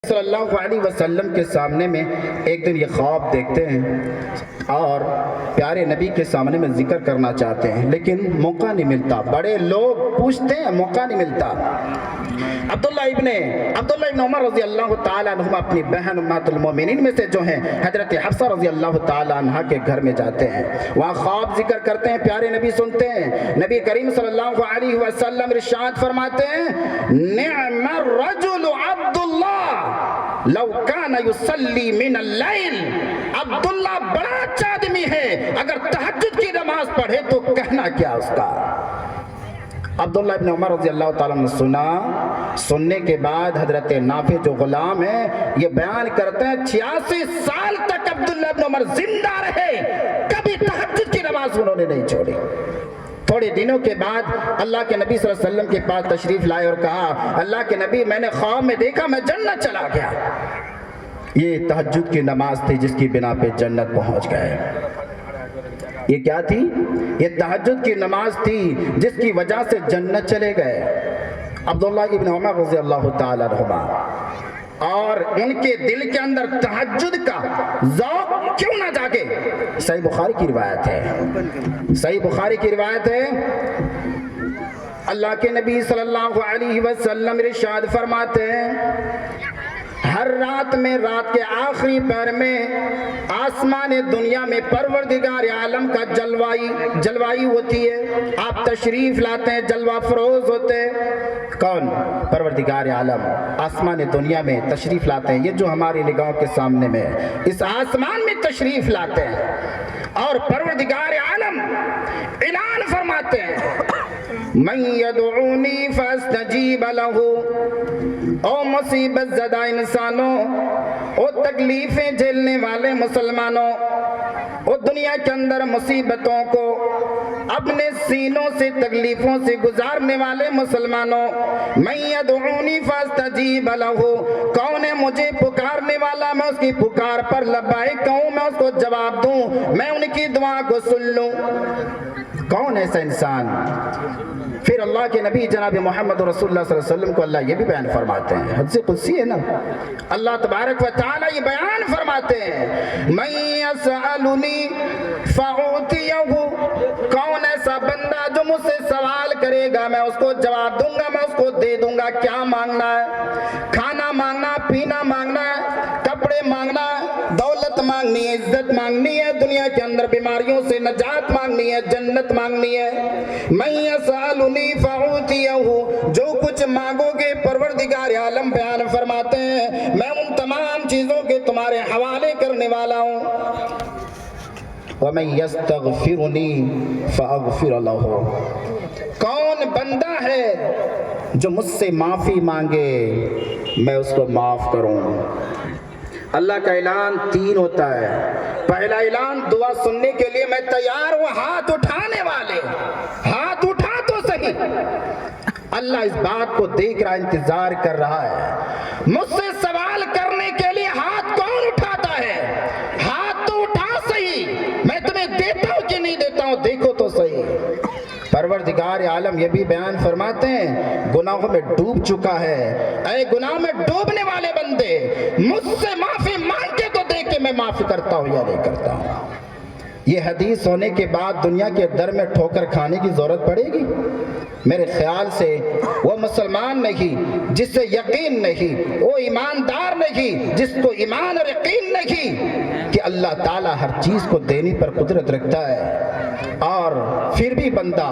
صلی اللہ علیہ وسلم کے سامنے میں ایک دن یہ خواب دیکھتے ہیں اور پیارے نبی کے سامنے میں ذکر کرنا چاہتے ہیں، لیکن موقع نہیں ملتا۔ بڑے لوگ پوچھتے ہیں، موقع نہیں ملتا۔ عبداللہ ابن عمر رضی اللہ تعالیٰ عنہ اپنی بہن امہات المومنین میں سے جو ہیں حضرت حفصہ رضی اللہ تعالیٰ عنہ کے گھر میں جاتے ہیں، وہاں خواب ذکر کرتے ہیں، پیارے نبی سنتے ہیں۔ نبی کریم صلی اللہ علیہ وسلم ارشاد فرماتے ہیں، نعم الرجل عبداللہ لو کان یصلی من اللیل، عبداللہ بڑا اچھا آدمی ہے، اگر تہجد کی نماز پڑھے تو کہنا کیا اس کا۔ عبداللہ ابن عمر رضی اللہ تعالیٰ نے سننے کے بعد حضرت نافع جو غلام ہیں یہ بیان کرتے ہیں 86 سال تک عبداللہ ابن عمر زندہ رہے، کبھی تہجد کی نماز انہوں نے نہیں چھوڑی۔ تھوڑے دنوں کے بعد اللہ کے نبی صلی اللہ علیہ وسلم کے پاس تشریف لائے اور کہا، اللہ کے نبی میں نے خواب میں دیکھا میں جنت چلا گیا۔ یہ تہجد کی نماز تھی جس کی بنا پہ جنت پہنچ گئے۔ یہ کیا تھی؟ یہ تہجد کی نماز تھی جس کی وجہ سے جنت چلے گئے عبداللہ ابن عمر رضی اللہ تعالیٰ عنہ، اور ان کے دل کے اندر تہجد کا ذوق کیوں نہ جاگے؟ صحیح بخاری کی روایت ہے، صحیح بخاری کی روایت ہے، اللہ کے نبی صلی اللہ علیہ وسلم ارشاد فرماتے ہیں، ہر رات میں رات کے آخری پہر میں آسمان دنیا میں پروردگار عالم کا جلوائی ہوتی ہے، آپ تشریف لاتے ہیں، جلوہ فروز ہوتے ہیں۔ کون؟ پروردگار عالم آسمان دنیا میں تشریف لاتے ہیں، یہ جو ہماری نگاہوں کے سامنے میں اس آسمان میں تشریف لاتے ہیں، اور پروردگار عالم اعلان فرماتے ہیں، من یدعونی فاستجیب لہ، او مصیبت زدہ انسانوں، او تکلیفیں جھیلنے والے مسلمانوں، او دنیا کے اندر مصیبتوں کو اپنے سینوں سے تکلیفوں سے گزارنے والے مسلمانوں، من یدعونی فاستجیب لہ، کون ہے مجھے پکارنے والا، میں اس کی پکار پر لبیک کہوں، میں اس کو جواب دوں، میں ان کی دعا کو سن لوں۔ کون ایسا انسان؟ پھر اللہ کے نبی جناب محمد رسول اللہ صلی اللہ علیہ وسلم کو اللہ یہ بھی بیان فرماتے ہیں، حدیث قدسی ہے نا، اللہ تبارک و تعالی یہ بیان فرماتے ہیں، من یسألنی فأعطیہ، کون ایسا بندہ جو مجھ سے سوال کرے گا میں اس کو جواب دوں گا، میں اس کو دے دوں گا۔ کیا مانگنا ہے؟ کھانا مانگنا، پینا مانگنا ہے، کپڑے مانگنا ہے، دولت مانگنی ہے، عزت مانگنی ہے، دنیا کے اندر بیماریوں سے نجات مانگنی ہے، جنت مانگنی ہے۔ من یسألنی فأعطیہ، جو کچھ مانگو گے پروردگار عالم بیان فرماتے ہیں میں ان تمام چیزوں کے تمہارے حوالے کرنے والا ہوں۔ وَمَن يَسْتَغْفِرُنِي فَأَغْفِرَ لَهُ، کون بندہ ہے جو مجھ سے معافی مانگے میں اس کو معاف کروں۔ اللہ کا اعلان 3 ہوتا ہے۔ پہلا اعلان، دعا سننے کے لیے میں تیار ہوں، ہاتھ اٹھانے والے ہاتھ اٹھا تو صحیح۔ اللہ اس بات کو دیکھ رہا، انتظار کر رہا ہے، مجھ سے سوال کرنے کے لیے ہاتھ کون اٹھاتا ہے؟ ہاتھ تو اٹھا صحیح، میں تمہیں دیتا ہوں کہ نہیں دیتا ہوں، دیکھو تو صحیح۔ پروردگار عالم یہ بھی بیان فرماتے ہیں، گناہوں میں ڈوب چکا ہے، اے گناہ میں ڈوبنے والے بندے، مجھ سے معافی مانگ کے تو دیکھ کہ میں معافی کرتا ہوں یا نہیں کرتا ہوں۔ یہ حدیث ہونے کے بعد دنیا کے در میں ٹھوکر کھانے کی ضرورت پڑے گی؟ میرے خیال سے وہ مسلمان نہیں جس سے یقین نہیں، وہ ایماندار نہیں جس کو ایمان اور یقین نہیں کہ اللہ تعالیٰ ہر چیز کو دینے پر قدرت رکھتا ہے، اور پھر بھی بندہ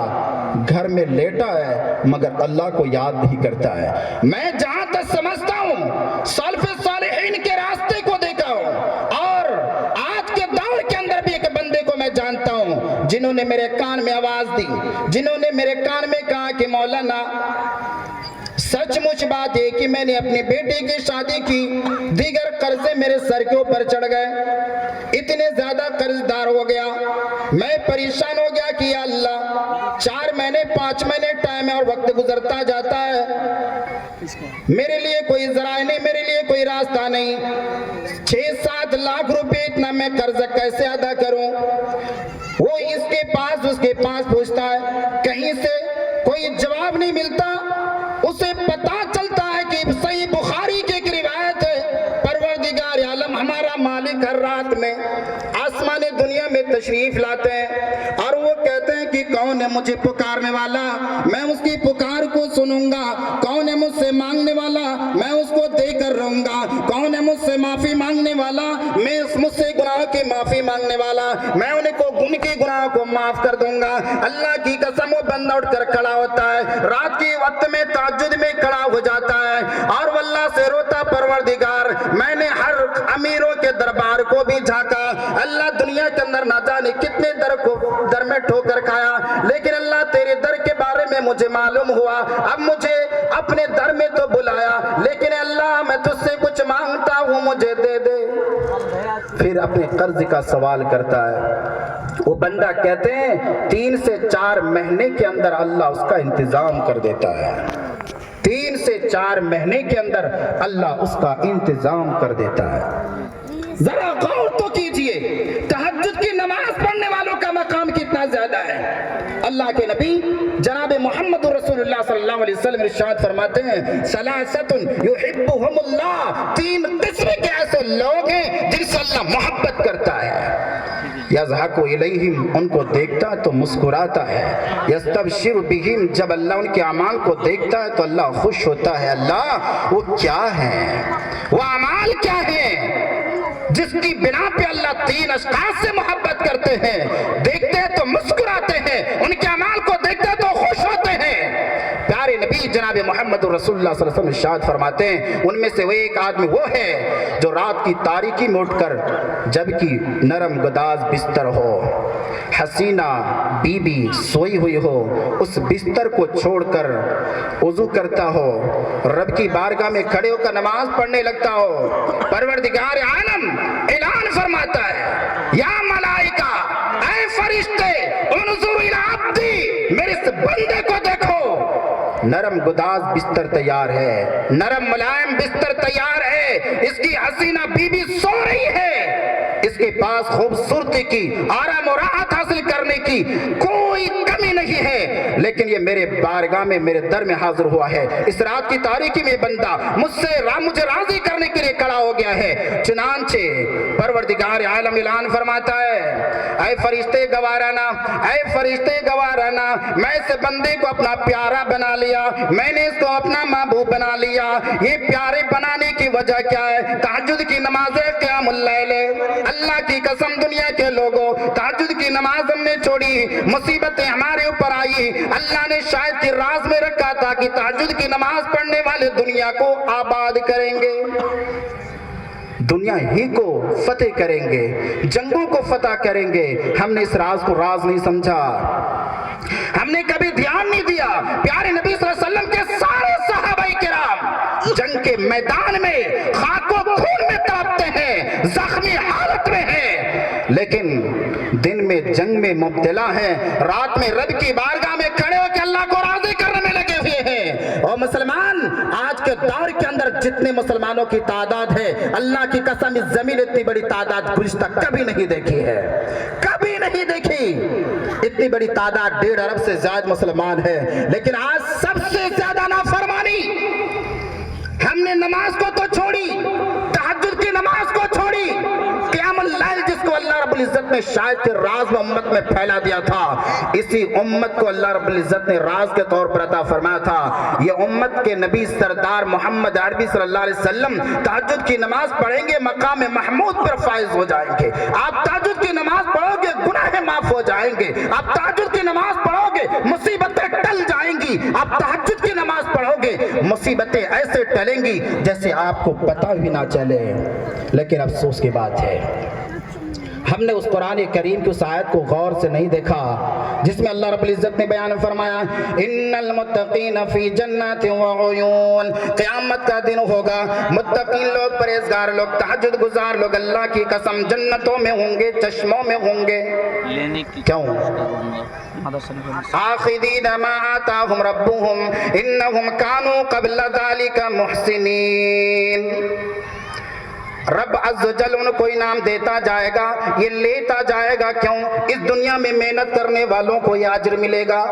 گھر میں لیٹا ہے مگر اللہ کو یاد نہیں کرتا ہے۔ میں جہاں تک سمجھتا ہوں سلف صالحین کے راستے کو دیکھا ہوں، اور آج کے دور کے اندر بھی ایک بندے کو میں جانتا ہوں جنہوں نے میرے کان میں آواز دی، جنہوں نے میرے کان میں کہا کہ مولانا سچ مچ بات ہے کہ میں نے اپنے بیٹے کی شادی کی، دیگر قرضے میرے سر کے اوپر چڑھ گئے، اتنے زیادہ قرض دار ہو گیا، میں پریشان ہو گیا کہ یا اللہ 4 مہینے 5 مہینے ٹائم ہے اور وقت گزرتا جاتا ہے، میرے لیے کوئی ذرائع نہیں، میرے لیے کوئی راستہ نہیں، 6-7 لاکھ روپے اتنا میں قرض کیسے ادا کروں؟ وہ اس کے پاس پوچھتا ہے، کہیں سے کوئی جواب نہیں ملتا، اسے پتا چلتا ہے کہ صحیح بخاری کی ایک روایت ہے ہر رات میں آسمان دنیا میں تشریف لاتے ہیں اور وہ کہتے ہیں کہ کون ہے مجھے پکارنے والا، میں اس کی پکار کو سنوں گا، کون ہے مجھ سے مانگنے والا، میں اس کو دے کر رہوں گا، کون ہے مجھ سے معافی مانگنے والا، میں مجھ سے گناہ کی معافی مانگنے والا، میں ان کے گناہ کو معاف کر دوں گا۔ اللہ کی قسم وہ بندہ اٹھ کر کھڑا ہوتا ہے، رات کے وقت میں تہجد میں کھڑا ہو جاتا ہے اور وہ اللہ سے روتا، پروردگار میں نے ہر امیروں کے دربار کو بھی جھانکا، اللہ دنیا کے اندر نہ جانے کتنے در میں ٹھوکر کھایا، لیکن اللہ تیرے در کے بارے میں مجھے معلوم ہوا، اب مجھے اپنے در میں تو بلایا، لیکن اللہ میں تجھ سے کچھ مانگتا ہوں مجھے دے دے۔ پھر اپنے قرض کا سوال کرتا ہے، وہ بندہ کہتے ہیں 3 سے 4 مہینے کے اندر اللہ اس کا انتظام کر دیتا ہے، 3 سے 4 مہینے کے اندر اللہ اس کا انتظام کر دیتا ہے۔ ذرا غور تو کیجئے تہجد کی نماز پڑھنے والوں کا مقام کتنا زیادہ ہے۔ اللہ کے نبی جناب محمد رسول اللہ صلی اللہ علیہ وسلم ارشاد فرماتے ہیں ثلاثۃ یحبہم اللہ، 3 قسم کے ایسے لوگ ہیں جن سے اللہ محبت کرتا ہے۔ یضحک الیہم، ان کو دیکھتا ہے تو مسکراتا ہے، یستبشر بہم، جب اللہ ان کے اعمال کو دیکھتا ہے تو اللہ خوش ہوتا ہے۔ اللہ وہ کیا ہیں، وہ اعمال کیا ہیں جس کی بنا پہ اللہ 3 اشخاص سے محبت کرتے ہیں، دیکھتے ہیں تو مسکراتے ہیں، ان کے اعمال کو دیکھتے ہیں تو خوش ہوتے ہیں۔ پیارے نبی جناب محمد رسول اللہ صلی اللہ علیہ وسلم ارشاد فرماتے ہیں ان میں سے وہ ایک آدمی وہ ہے جو رات کی تاریکی میں اٹھ کر جبکہ نرم گداز بستر ہو، حسینہ بی بی سوئی ہوئی ہو، اس بستر کو چھوڑ کر وضو کرتا ہو، رب کی بارگاہ میں کھڑے ہو کر نماز پڑھنے لگتا ہو، پروردگار عالم اعلان فرماتا ہے یا ملائکہ، اے فرشتے، انظروا الی عبدی، میرے اس بندے کو دیکھو، نرم گداز بستر تیار ہے، نرم ملائم بستر تیار ہے، اس کی حسینہ بی بی سو رہی ہے، اس کے پاس خوبصورتی کی، آرام و راحت حاصل کرنے کی کوئی کمی نہیں ہے، لیکن یہ میرے بارگاہ میں میرے در میں حاضر ہوا ہے، اس رات کی تاریکی میں بندہ مجھے راضی کرنے کے لیے کھڑا ہو گیا ہے۔ چنانچہ پروردگار عالم اعلان فرماتا ہے اے فرشتے گوارانا، اے فرشتے گوارانا، میں اس بندے کو اپنا پیارا بنا لیا، میں نے اس کو اپنا محبوب بنا لیا۔ یہ پیارے بنانے کی وجہ کیا ہے؟ تہجد کی نماز قیام اللیل۔ اللہ کی قسم دنیا کے لوگوں، تہجد کی نماز ہم نے چھوڑی، مصیبتیں ہمارے اوپر آئی، اللہ نے شاید کی راز میں رکھا تھا کہ تہجد کی نماز پڑھنے والے دنیا کو آباد کریں گے، دنیا ہی کو فتح کریں گے، جنگوں کو فتح کریں گے۔ ہم نے اس راز کو راز نہیں سمجھا، ہم نے کبھی دھیان نہیں دیا۔ پیارے نبی صلی اللہ علیہ وسلم کے سارے صحابہ کرام جنگ کے میدان میں خاک و خون میں تڑپتے ہیں، زخمی حالت میں ہیں، لیکن دن میں جنگ میں مبتلا ہیں، رات میں رب کی بارگاہ میں کھڑے ہو کے اللہ کو راضی کرنے میں لگے ہوئے ہیں۔ اور مسلمان آج کے دور کے اندر جتنے مسلمانوں کی تعداد ہے، اللہ کی قسم اس زمین اتنی بڑی تعداد گزشتہ کبھی نہیں دیکھی ہے، کبھی نہیں دیکھی۔ اتنی بڑی تعداد 1.5 ارب سے زیادہ مسلمان ہے، لیکن آج سب سے زیادہ نافرمانی، ہم نے نماز کو تو چھوڑی، تہجد کی نماز کو چھوڑی، قیام اللیل جس کو اللہ رب العزت نے شاید کے راز میں امت میں پھیلا دیا تھا، اسی امت کو اللہ رب العزت نے راز کے طور پر عطا فرمایا تھا۔ یہ امت کے نبی سردار محمد عربی صلی اللہ علیہ وسلم تہجد کی نماز پڑھیں گے، مقام محمود پر فائز ہو جائیں گے۔ آپ تہجد کی نماز پڑھو گے، گناہ معاف ہو جائیں گے۔ آپ تہجد کی نماز پڑھو گے، مصیبتیں ٹل جائیں گی۔ آپ تہجد کی نماز پڑھو گے، مصیبتیں ایسے ٹلیں گی جیسے آپ کو پتہ بھی نہ چلے۔ لیکن افسوس کی بات ہے ہم نے اس قرآن کریم کی اس آیت کو غور سے نہیں دیکھا جس میں اللہ رب العزت نے بیان فرمایا ان المتقین فی جنات وعیون، قیامت کا دن ہوگا، متقین لوگ، پرہیزگار لوگ، تہجد گزار لوگ اللہ کی قسم جنتوں میں ہوں گے، چشموں میں ہوں گے۔ کیوں؟ آخذین ما آتاہم ربہم انہم کانوا قبل ذالک محسنین۔ رب عز و جل ان کو انعام دیتا جائے گا، یہ لیتا جائے گا. کیوں؟ اس دنیا میں محنت کرنے والوں کو یہ اجر ملے گا.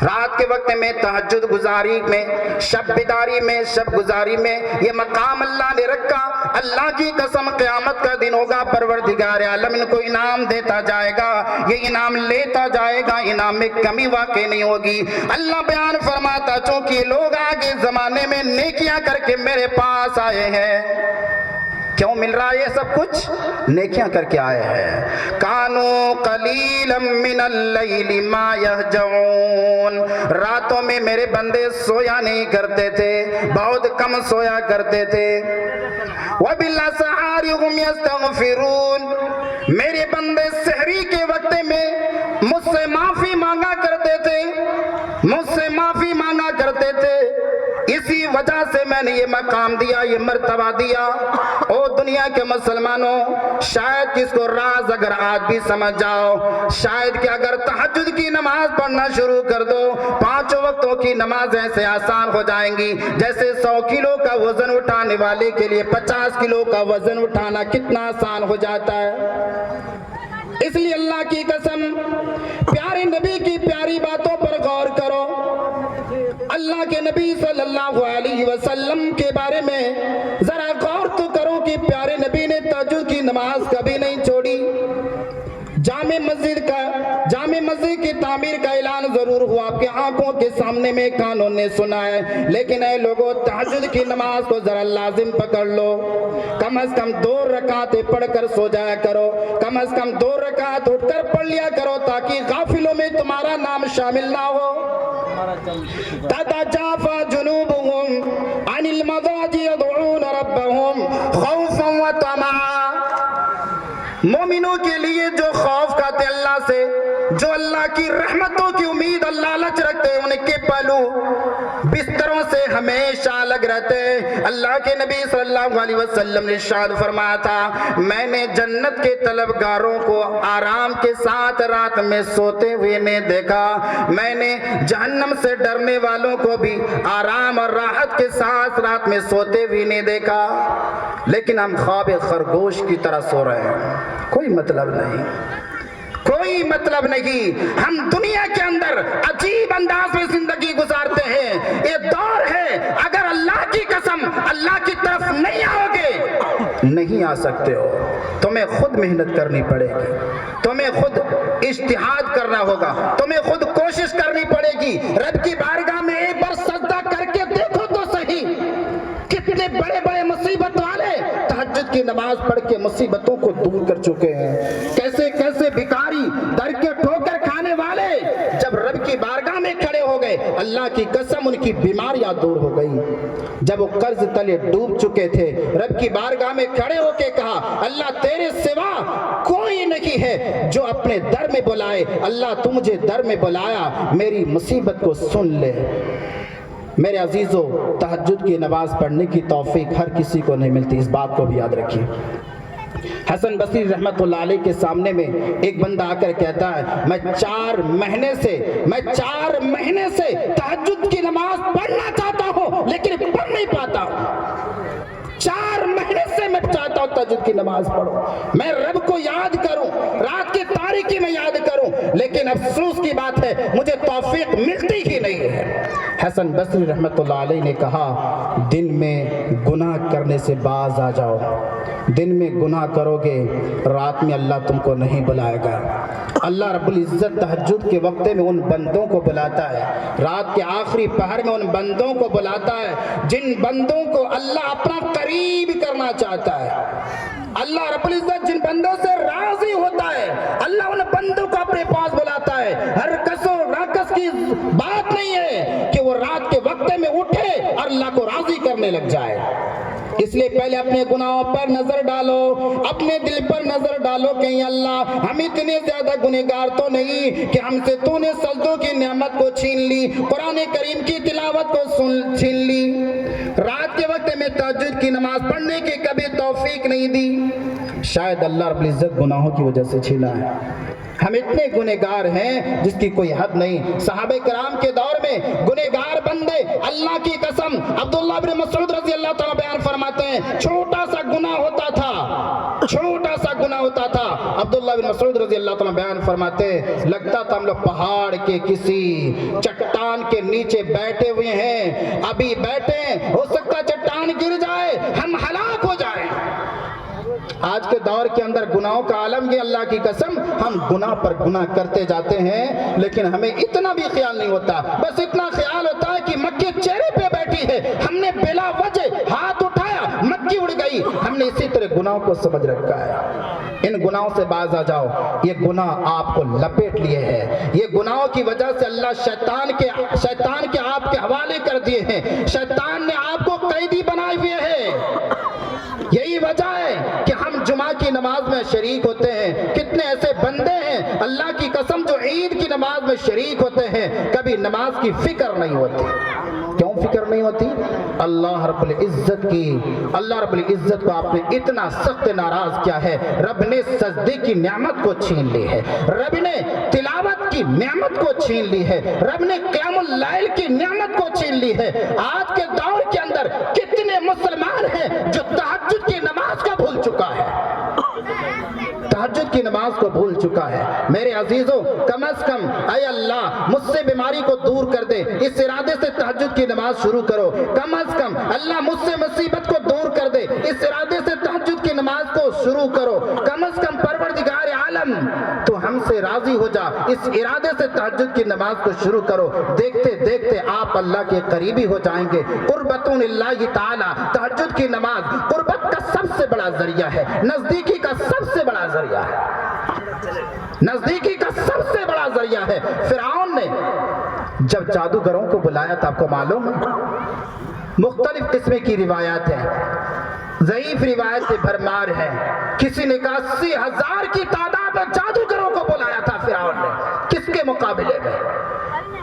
رات کے وقت میں تہجد گزاری میں، شب بیداری میں، شب گزاری میں یہ مقام اللہ نے رکھا. اللہ کی قسم قیامت کا دن ہوگا، پروردگار عالم ان کو انعام دیتا جائے گا، یہ انعام لیتا جائے گا، انعام میں کمی واقع نہیں ہوگی. اللہ بیان فرماتا چونکہ یہ لوگ آگے زمانے میں نیکیاں کر کے میرے پاس آئے ہیں. کیوں مل رہا ہے یہ سب کچھ؟ نیکیاں کر کے آئے ہیں. کانوا قلیلا من اللیل ما یہجعون، راتوں میں میرے بندے سویا نہیں کرتے تھے، بہت کم سویا کرتے تھے. وبالاسحار هم یستغفرون، میرے بندے سحری کے وقت میں مجھ سے معافی مانگا کرتے تھے، مجھ سے معافی مانگا کرتے تھے. اسی وجہ سے میں نے یہ مقام دیا، یہ مرتبہ دیا. او دنیا کے مسلمانوں، شاید کس کو راز اگر آج بھی سمجھ جاؤ، شاید کہ اگر تہجد کی نماز پڑھنا شروع کر دو، 5 وقتوں کی نماز ایسے آسان ہو جائیں گی جیسے 100 کلو کا وزن اٹھانے والے کے لیے 50 کلو کا وزن اٹھانا کتنا آسان ہو جاتا ہے. اس لیے اللہ کی قسم پیارے نبی کی پیاری باتوں پر غور کرو. اللہ کے نبی صلی اللہ علیہ وسلم کے بارے میں ذرا غور تو کرو کہ پیارے نبی نے تہجد کی نماز کبھی نہیں چھوڑی. جامع مسجد کی تعمیر کا اعلان ضرور ہوا، آپ کے آنکھوں کے سامنے میں کانوں نے سنا ہے، لیکن اے لوگوں تہجد کی نماز کو ذرا لازم پکڑ لو. کم از کم 2 رکعتیں پڑھ کر سو جایا کرو، کم از کم 2 رکعت اٹھ کر پڑھ لیا کرو تاکہ غافلوں میں تمہارا نام شامل نہ ہو. تتجافى جنوبهم عن المضاجع يدعون ربهم خوفا وطمعا، مومنوں کے لیے جو خوف کھاتے اللہ سے، جو اللہ کی رحمتوں کی امید اور لالچ رکھتے ہیں، ان کے پہلو بستروں سے ہمیشہ الگ رہتے ہیں. اللہ کے نبی صلی اللہ علیہ وسلم نے ارشاد فرمایا تھا، میں نے جنت کے طلبگاروں کو آرام کے ساتھ رات میں سوتے ہوئے نہیں دیکھا، میں نے جہنم سے ڈرنے والوں کو بھی آرام اور راحت کے ساتھ رات میں سوتے ہوئے نہیں دیکھا. لیکن ہم خواب خرگوش کی طرح سو رہے ہیں. کوئی مطلب نہیں، کوئی مطلب نہیں. ہم دنیا کے اندر عجیب انداز میں زندگی گزارتے ہیں. یہ دور ہے، اگر اللہ کی قسم اللہ کی طرف نہیں آؤ گے نہیں آ سکتے ہو. تمہیں خود محنت کرنی پڑے گی، تمہیں خود اجتہاد کرنا ہوگا، تمہیں خود کوشش کرنی پڑے گی. رب کی بارگاہ میں ایک بار سجدہ کر کے دیکھو تو صحیح، کتنے بڑے بڑے مصیبت والے تہجد کی نماز پڑھ کے مصیبتوں کو دور کر چکے ہیں. کیسے کیسے بھکاری در کے ٹھوکر کھانے والے جب رب کی بارگاہ میں کھڑے ہو گئے، اللہ کی قسم ان کی بیماریاں دور ہو گئی. جب وہ قرض تلے ڈوب چکے تھے، رب کی بارگاہ میں کھڑے ہو کے کہا، اللہ تیرے سوا کوئی نہیں ہے جو اپنے در میں بلائے، اللہ تو مجھے در میں بلایا، میری مصیبت کو سن لے. میرے عزیزو، تہجد کی نماز پڑھنے کی توفیق ہر کسی کو نہیں ملتی، اس بات کو بھی یاد رکھیے. حسن بصری رحمت اللہ علیہ کے سامنے میں ایک بندہ آ کر کہتا ہے، میں 4 مہینے سے تہجد کی نماز پڑھنا چاہتا ہوں لیکن پڑھ نہیں پاتا. 4 مہینے سے میں چاہتا ہوں تہجد کی نماز پڑھوں، میں رب کو یاد کروں، رات کی تاریکی میں یاد کروں، لیکن افسوس کی بات ہے مجھے توفیق ملتی ہی نہیں ہے. حسن بصری رحمت اللہ علیہ نے کہا، دن میں گناہ کرنے سے باز آ جاؤ. دن میں گناہ کرو گے، رات میں اللہ تم کو نہیں بلائے گا. اللہ رب العزت تہجد کے وقت میں ان بندوں کو بلاتا ہے، رات کے آخری پہر میں ان بندوں کو بلاتا ہے جن بندوں کو اللہ اپنا قریب کرنا چاہتا ہے. اللہ رب العزت جن بندوں سے راضی ہوتا ہے، اللہ ان بندوں کو اپنے پاس بلاتا ہے. ہر کس و راکس کی بات نہیں ہے کہ وہ رات کے وقت میں اٹھے اور اللہ کو راضی کرنے لگ جائے. اس لیے پہلے اپنے گناہوں پر نظر ڈالو، اپنے دل پر نظر ڈالو، کہیں اللہ ہم اتنے زیادہ گنہگار تو نہیں کہ ہم سے تو نے سجدوں کی نعمت کو چھین لی، قرآن کریم کی تلاوت کو چھین لی، رات کے وقت میں تہجد کی نماز پڑھنے کی کبھی توفیق نہیں دی. شاید اللہ رب العزت گناہوں کی وجہ سے چھینا ہے. ہم اتنے گنہگار ہیں جس کی کوئی حد نہیں. صحابہ کرام کے دور میں گنہگار بندے، اللہ کی قسم عبداللہ بن مسعود رضی اللہ تعالیٰ بیان فرماتے ہیں، چھوٹا سا گناہ ہوتا عبداللہ بن مسعود رضی اللہ تعالیٰ بیان فرماتے لگتا تھا ہم لوگ پہاڑ کے کسی چٹان کے نیچے بیٹھے ہوئے ہیں، ابھی بیٹھے ہیں، ہو سکتا چٹان گر جائے، ہم ہلاک ہو جائیں۔ آج کے دور کے اندر گناہوں کا عالم یہ، اللہ کی قسم ہم گناہ پر گناہ کرتے جاتے ہیں، لیکن ہمیں اتنا بھی خیال نہیں ہوتا، بس اتنا خیال ہوتا ہے کہ مکھی چہرے پہ بیٹھی ہے، ہم نے بلا وجہ ہاتھ اٹھایا، مکھی اڑ گئی، ہم نے اسی طرح گناہوں کو سمجھ رکھا ہے۔ ان گناہوں سے باز آ جاؤ، یہ گناہ آپ کو لپیٹ لیے ہیں، یہ گناہوں کی وجہ سے اللہ شیطان کے آپ کے حوالے کر دیے ہیں، شیطان نے آپ کو قیدی بنائے ہوئے ہیں۔ یہی وجہ ہے کہ ہم جمعہ کی نماز میں شریک ہوتے ہیں، کتنے ایسے بندے ہیں اللہ کی قسم جو عید کی نماز میں شریک ہوتے ہیں، کبھی نماز کی فکر نہیں ہوتی۔ کیوں فکر نہیں ہوتی؟ اللہ رب العزت کو آپ نے اتنا سخت ناراض کیا ہے، رب نے سجدے کی نعمت کو چھین لی ہے، رب نے تلاوت کی نعمت کو چھین لی ہے، رب نے قیام اللیل کی نعمت کو چھین لی ہے۔ آج کے دور کے اندر کتنے مسلمان ہیں جو تہجد کی نماز کو بھول چکا ہے، تہجد کی نماز کو بھول چکا ہے۔ میرے عزیزوں، کم از کم اے اللہ مجھ سے بیماری کو دور کر دے، اس ارادے سے تہجد کی نماز شروع کرو۔ کم از کم اللہ مجھ سے مصیبت کو دور کر دے، اس ارادے سے تہجد کی نماز کو شروع کرو۔ کم از کم پروردگار عالم تو ہم سے راضی ہو جا، اس ارادے سے تہجد کی نماز کو شروع کرو۔ دیکھتے دیکھتے آپ اللہ کے قریبی ہو جائیں گے۔ قربتون اللہ تعالی، تہجد کی نماز قربت کا سب سے بڑا ذریعہ ہے، نزدیکی کا سب سے بڑا ذریعہ ہے، نزدیکی کا سب سے بڑا ذریعہ ہے۔ فرعون نے جب جادوگروں کو بلایا تھا، آپ کو معلوم ہے مختلف قسم کی روایات ہیں، ضعیف روایت سے بھرمار ہے۔ کسی نے کہا 80,000 کی تعداد میں جادوگروں کو بلایا تھا فرعون نے، کس کے مقابلے میں؟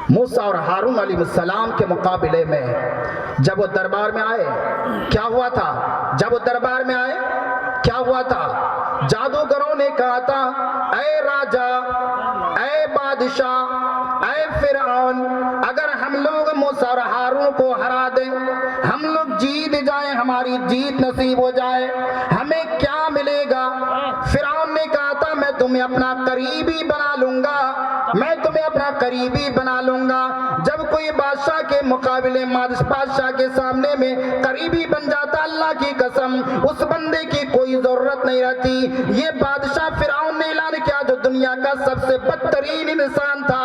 موسیٰ اور ہارون علیہ السلام کے مقابلے میں۔ جب وہ دربار میں آئے کیا ہوا تھا؟ جب وہ دربار میں آئے کیا ہوا تھا؟ جادوگروں نے کہا تھا اے راجا، اے بادشاہ، اے فرعون، اگر ہم لوگ موسیٰ اور ہارون کو ہرا دیں، ہم لوگ جیت جائیں، ہماری جیت نصیب ہو جائے، ہمیں کیا ملے گا؟ فرعون نے کہا تھا میں تمہیں اپنا قریبی بنا لوں گا، میں تمہیں اپنا قریبی بنا لوں گا۔ جب کوئی بادشاہ کے مقابلے بادشاہ کے سامنے میں قریبی بن جاتا، اللہ کی قسم اس بندے کی کوئی ضرورت نہیں رہتی۔ یہ بادشاہ فرعون نے اعلان کیا جو دنیا کا سب سے بدترین انسان تھا،